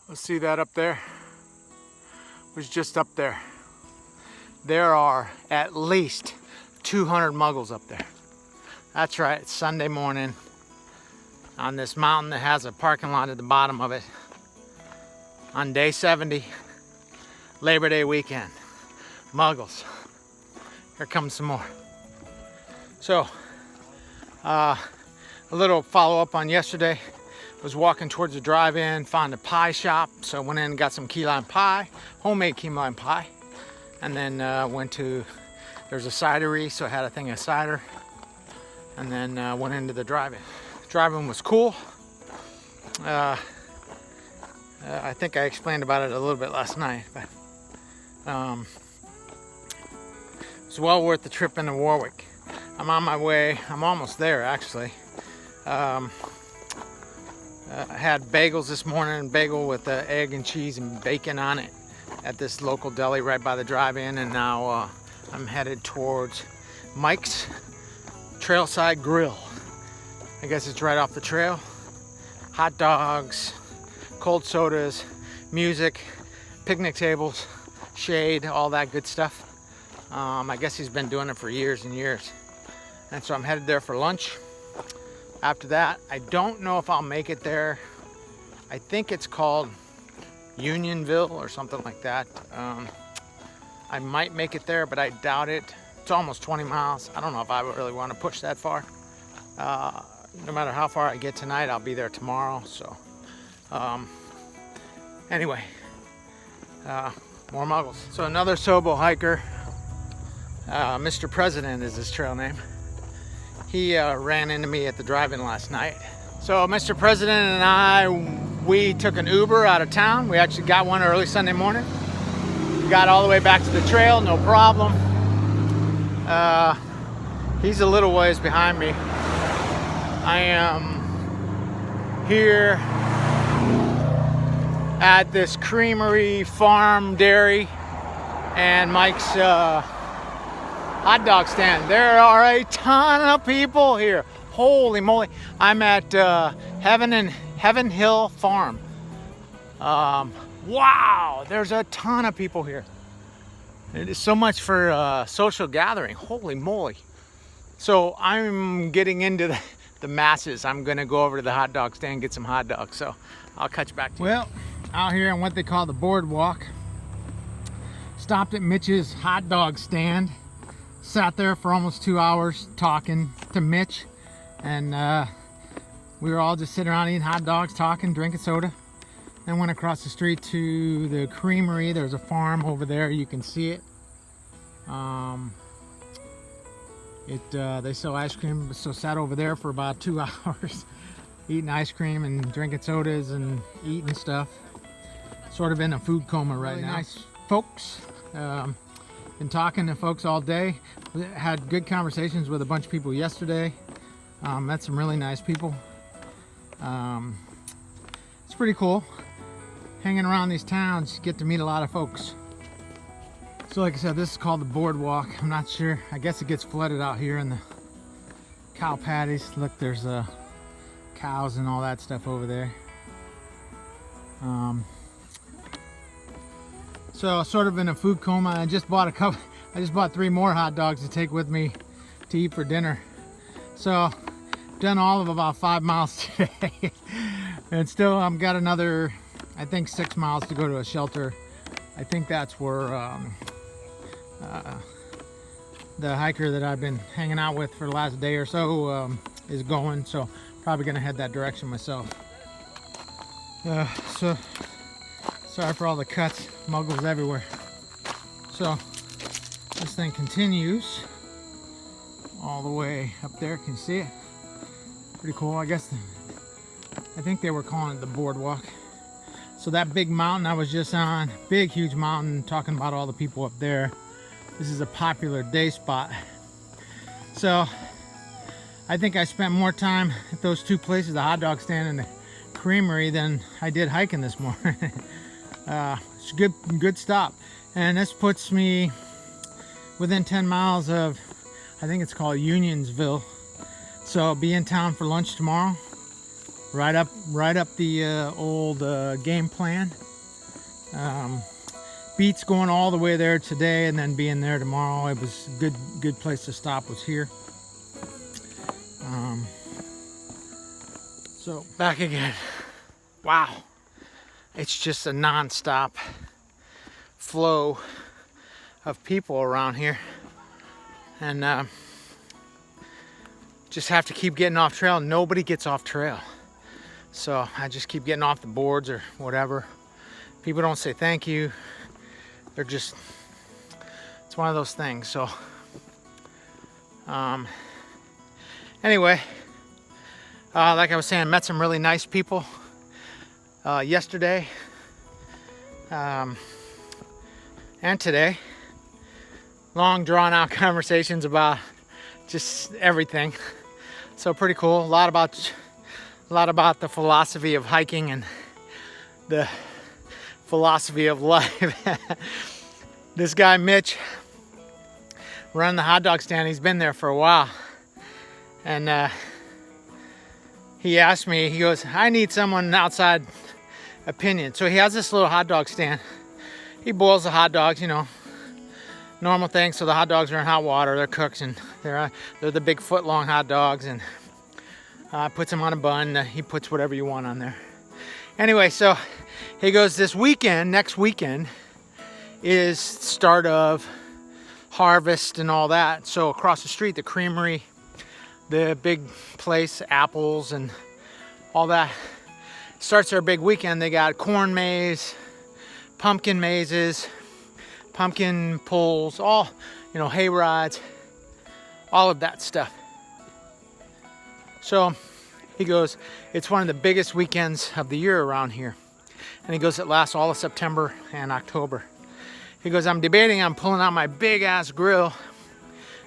Let's see that up there. It was just up there. There are at least 200 muggles up there. That's right, it's Sunday morning on this mountain that has a parking lot at the bottom of it. On day 70, Labor Day weekend. Muggles. Here comes some more. So, a little follow-up on yesterday. Was walking towards the drive-in, found a pie shop, so went in and got some key lime pie, homemade key lime pie, and then went to, there's a cidery, so I had a thing of cider, and then went into the drive-in. Drive-in was cool. I think I explained about it a little bit last night, but it's well worth the trip into Warwick. I'm on my way, I'm almost there actually. I had bagels this morning, bagel with egg and cheese and bacon on it at this local deli right by the drive-in, and now I'm headed towards Mike's Trailside Grill. I guess it's right off the trail. Hot dogs, cold sodas, music, picnic tables, shade, all that good stuff. I guess he's been doing it for years and years. And so I'm headed there for lunch. After that, I don't know if I'll make it there. I think it's called Unionville or something like that. I might make it there, but I doubt it. It's almost 20 miles. I don't know if I really want to push that far. No matter how far I get tonight, I'll be there tomorrow. So, anyway, more muggles. So another Sobo hiker, Mr. President is his trail name. He ran into me at the drive-in last night. So Mr. President and we took an Uber out of town. We actually got one early Sunday morning. We got all the way back to the trail, no problem. He's a little ways behind me. I am here at this creamery, farm, dairy, and Mike's hot dog stand. There are a ton of people here. Holy moly. I'm at Heaven Hill Farm. Wow, there's a ton of people here. It is so much for social gathering. Holy moly. So I'm getting into the masses. I'm gonna go over to the hot dog stand and get some hot dogs. So I'll catch back to you. Well, out here on what they call the boardwalk. Stopped at Mitch's hot dog stand. Sat there for almost 2 hours talking to Mitch, and we were all just sitting around eating hot dogs, talking, drinking soda. Then went across the street to the creamery. There's a farm over there, you can see it. They sell ice cream, so sat over there for about 2 hours eating ice cream and drinking sodas and eating stuff. Sort of in a food coma right now. Nice folks. Been talking to folks all day. Had good conversations with a bunch of people yesterday. Met some really nice people. It's pretty cool. Hanging around these towns, you get to meet a lot of folks. So like I said, this is called the boardwalk. I'm not sure. I guess it gets flooded out here in the cow patties. Look, there's cows and all that stuff over there. So sort of in a food coma. I just bought 3 more hot dogs to take with me to eat for dinner. So done all of about 5 miles today. And still I've got another, I think 6 miles to go to a shelter. I think that's where the hiker that I've been hanging out with for the last day or so is going. So probably gonna head that direction myself. So sorry for all the cuts, muggles everywhere. So this thing continues all the way up there. Can you see it? Pretty cool. I think they were calling it the boardwalk. So that big mountain I was just on, big huge mountain, talking about all the people up there. This is a popular day spot. So I think I spent more time at those 2 places, the hot dog stand and the creamery, than I did hiking this morning. It's a good stop, and this puts me within 10 miles of, I think it's called Unionsville. So I'll be in town for lunch tomorrow, right up the old game plan. Beats going all the way there today and then being there tomorrow. It was a good place to stop was here. So back again. Wow, it's just a non-stop flow of people around here, and just have to keep getting off trail. Nobody gets off trail, so I just keep getting off the boards or whatever. People don't say thank you. They're just, it's one of those things. So anyway, like I was saying, met some really nice people yesterday and today. Long drawn out conversations about just everything. So pretty cool. A lot about the philosophy of hiking and the philosophy of life. This guy Mitch running the hot dog stand, he's been there for a while, and he asked me, he goes, I need someone outside opinion. So he has this little hot dog stand. He boils the hot dogs, you know, normal thing. So the hot dogs are in hot water, they're cooked, and they're the big foot long hot dogs, and puts them on a bun. He puts whatever you want on there. Anyway, so he goes, this weekend, next weekend, is start of harvest and all that. So across the street, the creamery, the big place, apples and all that, starts their big weekend. They got corn maze, pumpkin mazes, pumpkin pulls, all, you know, hay rides, all of that stuff. So he goes, it's one of the biggest weekends of the year around here. And he goes, it lasts all of September and October. He goes, I'm debating on pulling out my big ass grill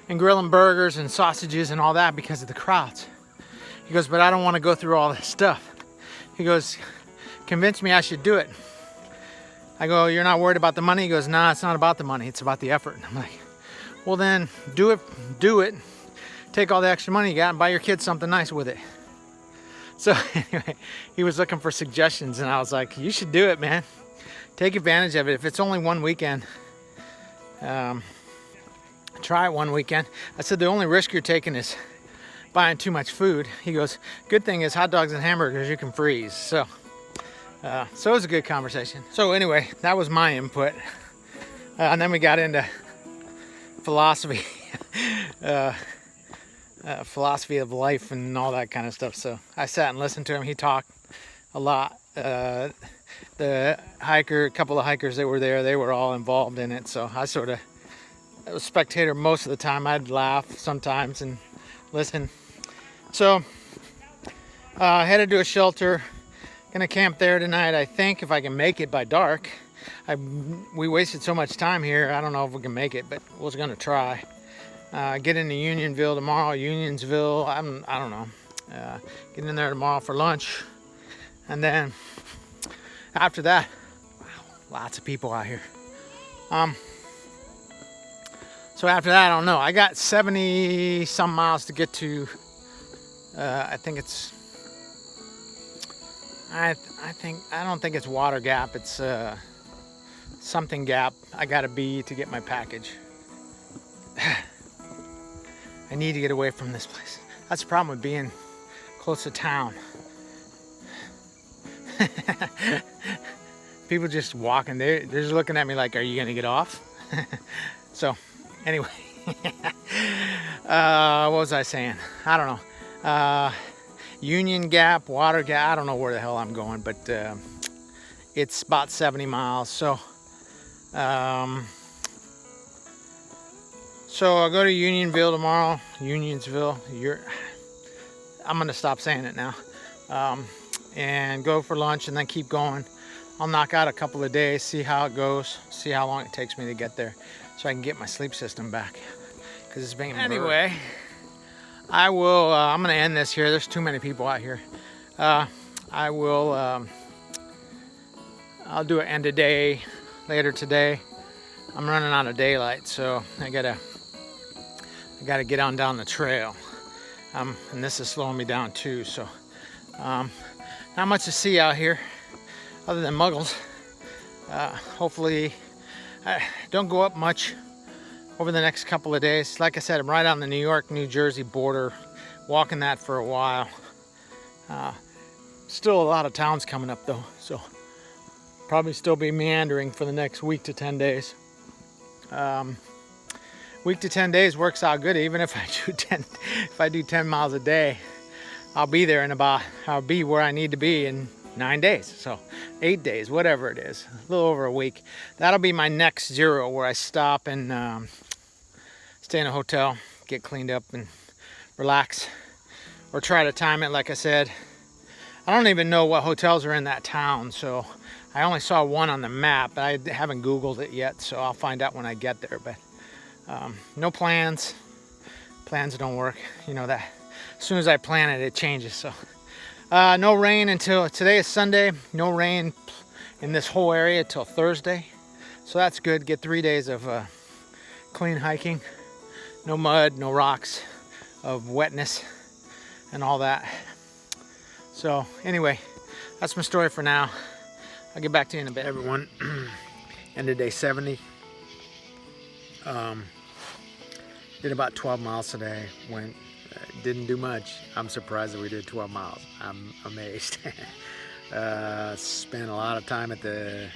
and grilling burgers and sausages and all that because of the crowds. He goes, but I don't want to go through all this stuff. He goes, convince me I should do it. I go, you're not worried about the money? He goes, nah, it's not about the money, it's about the effort. And I'm like, well then, do it. Take all the extra money you got and buy your kids something nice with it. So anyway, he was looking for suggestions, and I was like, you should do it, man. Take advantage of it. If it's only one weekend, try it one weekend. I said, the only risk you're taking is buying too much food. He goes, good thing is hot dogs and hamburgers you can freeze. So it was a good conversation. So anyway, that was my input. And then we got into philosophy. Philosophy of life and all that kind of stuff. So I sat and listened to him. He talked a lot. The hiker, a couple of hikers that were there, they were all involved in it. So I was a spectator most of the time. I'd laugh sometimes and listen. So headed to a shelter. Gonna camp there tonight, I think, if I can make it by dark. We wasted so much time here. I don't know if we can make it, but we're gonna try. Get into Unionville tomorrow. Unionsville, I don't know. Get in there tomorrow for lunch, and then after that, wow, lots of people out here. So after that, I don't know. I got 70 some miles to get to. I think it's. I don't think it's Water Gap. It's something Gap. I gotta be to get my package. I need to get away from this place. That's the problem with being close to town. People just walking, they're just looking at me like, are you gonna get off? So anyway, what was I saying? I don't know. Union Gap, Water Gap, I don't know where the hell I'm going, but it's about 70 miles. So I'll go to Unionville tomorrow. Unionsville. I'm gonna stop saying it now. And go for lunch and then keep going. I'll knock out a couple of days, see how it goes, see how long it takes me to get there, so I can get my sleep system back. Because it's being anyway. I will. I'm gonna end this here. There's too many people out here. I will. I'll do an end of day later today. I'm running out of daylight, so I gotta get on down the trail. And this is slowing me down too. So not much to see out here other than muggles. Hopefully I don't go up much over the next couple of days. Like I said, I'm right on the New York, New Jersey border, walking that for a while. Still a lot of towns coming up though, so probably still be meandering for the next week to 10 days. Week to 10 days works out good. Even if I do 10 miles a day, I'll be there in I'll be where I need to be in 9 days. So 8 days, whatever it is, a little over a week. That'll be my next zero, where I stop and stay in a hotel, get cleaned up and relax, or try to time it. Like I said, I don't even know what hotels are in that town, so I only saw one on the map. I haven't Googled it yet, so I'll find out when I get there. But no plans. Plans don't work. You know that. As soon as I plan it, it changes. So no rain until today is Sunday. No rain in this whole area till Thursday. So that's good. Get 3 days of clean hiking. No mud, no rocks, of wetness and all that. So anyway, that's my story for now. I'll get back to you in a bit. Everyone, end of day 70. Did about 12 miles today. Didn't do much. I'm surprised that we did 12 miles. I'm amazed. Spent a lot of time at the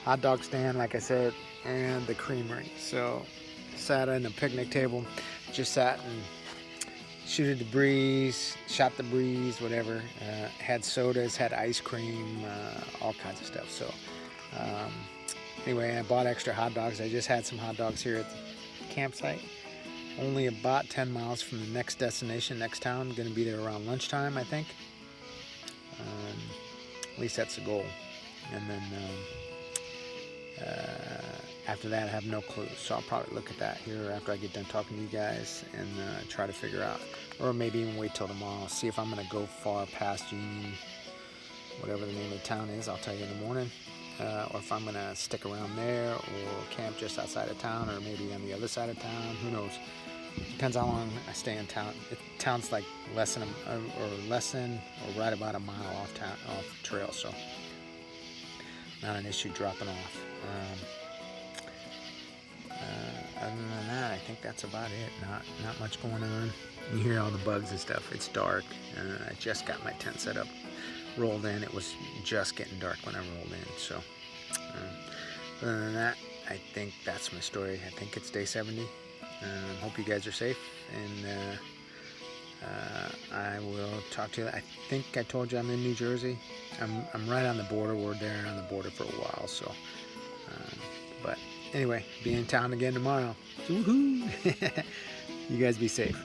hot dog stand, like I said, and the creamery. So sat on a picnic table, just sat and shot the breeze, whatever. Had sodas, had ice cream, all kinds of stuff. So anyway, I bought extra hot dogs. I just had some hot dogs here at the campsite. Only about 10 miles from the next destination, next town. Going to be there around lunchtime, I think. At least that's the goal. And then after that, I have no clue. So I'll probably look at that here after I get done talking to you guys and try to figure out, or maybe even wait till tomorrow. See if I'm going to go far past Union, whatever the name of the town is. I'll tell you in the morning. Or if I'm going to stick around there or camp just outside of town, or maybe on the other side of town. Who knows? Depends how long I stay in town. Town's like less than or right about a mile off trail, so not an issue dropping off. Other than that, I think that's about it. Not much going on. You hear all the bugs and stuff. It's dark. I just got my tent set up, rolled in. It was just getting dark when I rolled in. So other than that, I think that's my story. I think it's day 70. Hope you guys are safe, and I will talk to you. I think I told you I'm in New Jersey. I'm right on the border. We're there on the border for a while. So, but anyway, be in town again tomorrow. Woohoo! You guys be safe.